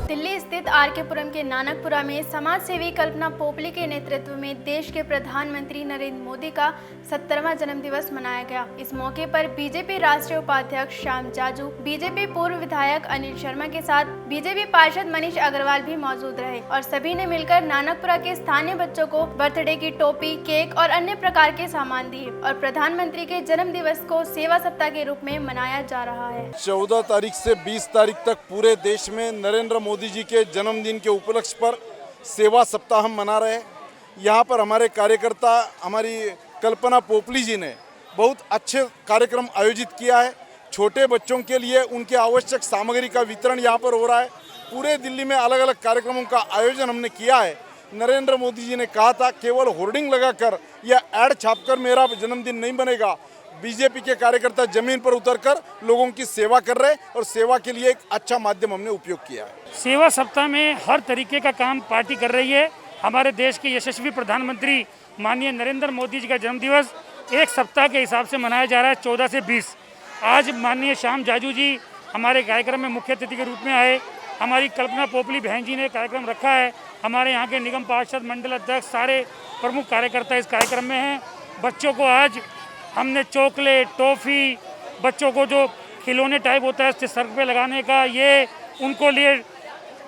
दिल्ली स्थित आरकेपुरम के नानकपुरा में समाज सेवी कल्पना पोपली के नेतृत्व में देश के प्रधानमंत्री नरेंद्र मोदी का 70वां जन्मदिवस मनाया गया। इस मौके पर बीजेपी राष्ट्रीय उपाध्यक्ष श्याम जाजू, बीजेपी पूर्व विधायक अनिल शर्मा के साथ बीजेपी पार्षद मनीष अग्रवाल भी मौजूद रहे और सभी ने मिलकर नानकपुरा के स्थानीय बच्चों को बर्थडे की टोपी, केक और अन्य प्रकार के सामान दिए और प्रधानमंत्री के जन्म दिवस को सेवा सप्ताह के रूप में मनाया जा रहा है। 14 तारीख से 20 तारीख तक पूरे देश में नरेंद्र मोदी जी के जन्मदिन के उपलक्ष्य पर सेवा सप्ताह हम मना रहे हैं। यहाँ पर हमारे कार्यकर्ता, हमारी कल्पना पोपली जी ने बहुत अच्छे कार्यक्रम आयोजित किया है। छोटे बच्चों के लिए उनके आवश्यक सामग्री का वितरण यहाँ पर हो रहा है। पूरे दिल्ली में अलग अलग कार्यक्रमों का आयोजन हमने किया है। नरेंद्र मोदी जी ने कहा था केवल होर्डिंग लगाकर या ऐड छापकर मेरा जन्मदिन नहीं बनेगा। बीजेपी के कार्यकर्ता जमीन पर उतरकर लोगों की सेवा कर रहे और सेवा के लिए एक अच्छा माध्यम हमने उपयोग किया है। सेवा सप्ताह में हर तरीके का काम पार्टी कर रही है। हमारे देश के यशस्वी प्रधानमंत्री माननीय नरेंद्र मोदी जी का जन्मदिवस एक सप्ताह के हिसाब से मनाया जा रहा है, 14 से 20। आज माननीय श्याम जाजू जी हमारे कार्यक्रम में मुख्य अतिथि के रूप में आए। हमारी कल्पना पोपली बहन जी ने कार्यक्रम रखा है। हमारे यहाँ के निगम पार्षद, मंडल अध्यक्ष, सारे प्रमुख कार्यकर्ता इस कार्यक्रम में हैं। बच्चों को आज हमने चॉकलेट, टॉफ़ी, बच्चों को जो खिलौने टाइप होता है सर पे लगाने का, ये उनको लिए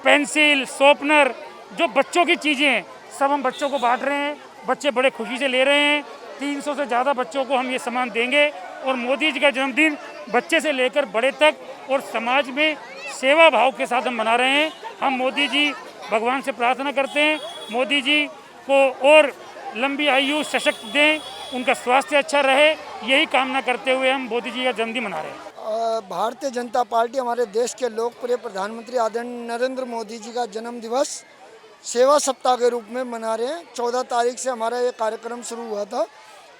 पेंसिल, शॉर्पनर, जो बच्चों की चीज़ें हैं सब हम बच्चों को बांट रहे हैं। बच्चे बड़े खुशी से ले रहे हैं। 300 से ज़्यादा बच्चों को हम ये सामान देंगे और मोदी जी का जन्मदिन बच्चे से लेकर बड़े तक और समाज में सेवा भाव के साथ हम मना रहे हैं। हम मोदी जी भगवान से प्रार्थना करते हैं मोदी जी को और लंबी आयु सशक्त दें, उनका स्वास्थ्य अच्छा रहे, यही कामना करते हुए हम मोदी जी का जन्मदिन मना रहे हैं। भारतीय जनता पार्टी हमारे देश के लोकप्रिय प्रधानमंत्री आदरणीय नरेंद्र मोदी जी का जन्म दिवस सेवा सप्ताह के रूप में मना रहे हैं। 14 तारीख से हमारा ये कार्यक्रम शुरू हुआ था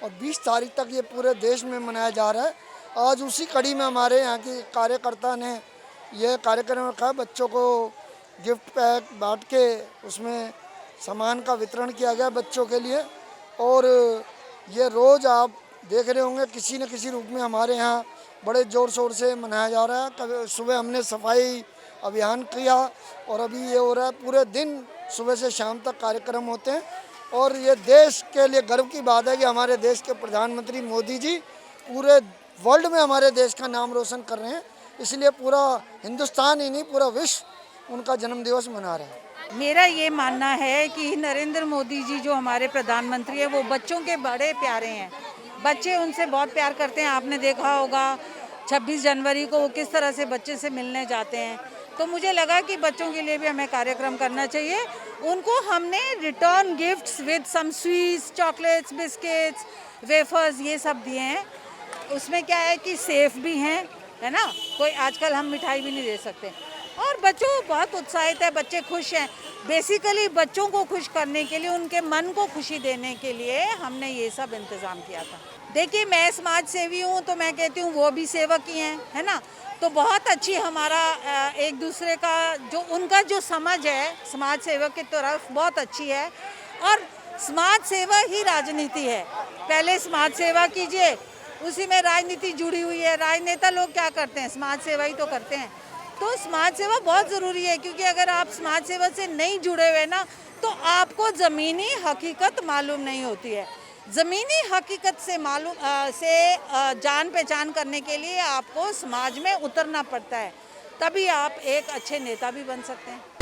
और 20 तारीख तक ये पूरे देश में मनाया जा रहा है। आज उसी कड़ी में हमारे यहाँ की कार्यकर्ता ने यह कार्यक्रम रखा है। बच्चों को गिफ्ट पैक बांट के उसमें सामान का वितरण किया गया बच्चों के लिए और ये रोज़ आप देख रहे होंगे किसी न किसी रूप में हमारे यहाँ बड़े ज़ोर शोर से मनाया जा रहा है। कभी सुबह हमने सफाई अभियान किया और अभी ये हो रहा है। पूरे दिन सुबह से शाम तक कार्यक्रम होते हैं और ये देश के लिए गर्व की बात है कि हमारे देश के प्रधानमंत्री मोदी जी पूरे वर्ल्ड में हमारे देश का नाम रोशन कर रहे हैं। इसलिए पूरा हिंदुस्तान ही नहीं, पूरा विश्व उनका जन्मदिवस मना रहे हैं। मेरा ये मानना है कि नरेंद्र मोदी जी जो हमारे प्रधानमंत्री हैं वो बच्चों के बड़े प्यारे हैं। बच्चे उनसे बहुत प्यार करते हैं। आपने देखा होगा 26 जनवरी को वो किस तरह से बच्चे से मिलने जाते हैं। तो मुझे लगा कि बच्चों के लिए भी हमें कार्यक्रम करना चाहिए। उनको हमने return gifts with some sweets, chocolates, biscuits, wafers ये सब दिए हैं। उसमें क्या है कि सेफ भी हैं, है ना, कोई आजकल हम मिठाई भी नहीं दे सकते और बच्चों बहुत उत्साहित है, बच्चे खुश हैं। बेसिकली बच्चों को खुश करने के लिए, उनके मन को खुशी देने के लिए हमने ये सब इंतज़ाम किया था। देखिए, मैं समाज सेवी हूँ तो मैं कहती हूँ वो भी सेवक ही हैं, है ना। तो बहुत अच्छी हमारा एक दूसरे का जो उनका जो समझ है समाज सेवक की तरफ बहुत अच्छी है और समाज सेवा ही राजनीति है। पहले समाज सेवा कीजिए, उसी में राजनीति जुड़ी हुई है। राजनेता लोग क्या करते हैं, समाज सेवा ही तो करते हैं। तो समाज सेवा बहुत ज़रूरी है क्योंकि अगर आप समाज सेवा से नहीं जुड़े हुए ना तो आपको ज़मीनी हकीकत मालूम नहीं होती है। ज़मीनी हकीकत से जान पहचान करने के लिए आपको समाज में उतरना पड़ता है, तभी आप एक अच्छे नेता भी बन सकते हैं।